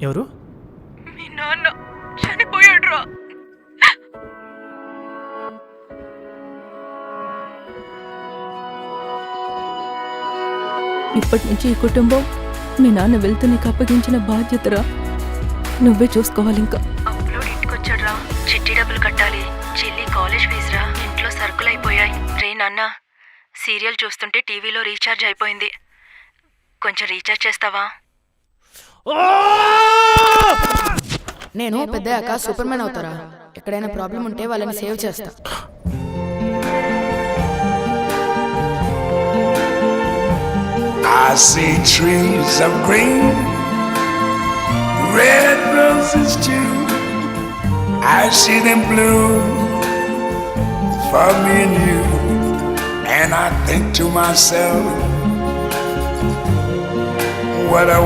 ఎవరు? మీ నాన్న చనిపోయాడురా. ఇప్పటి నుంచి ఈ కుటుంబం మీ నాన్న వెళ్తూ నీకు అప్పగించిన బాధ్యతరా. నువ్వే చూసుకోవాలి. ఇంకా అప్లోడ్ ఇంటికొచ్చాడురా. చిట్టి డబ్బులు కట్టాలి. చెల్లి కాలేజ్ ఫీజురా. ఇంట్లో సరుకులు అయిపోయాయి. రే నాన్న, సీరియల్ చూస్తుంటే టీవీలో రీఛార్జ్ అయిపోయింది. కొంచెం రీఛార్జ్ చేస్తావా? నేను పెద్దయ్యాక సూపర్ మ్యాన్ అవుతారా. ఎక్కడైనా ప్రాబ్లం ఉంటే వాళ్ళని సేవ్ చేస్తా. I see trees of green, red roses too. I see them bloom for me and you. And I think to myself, what a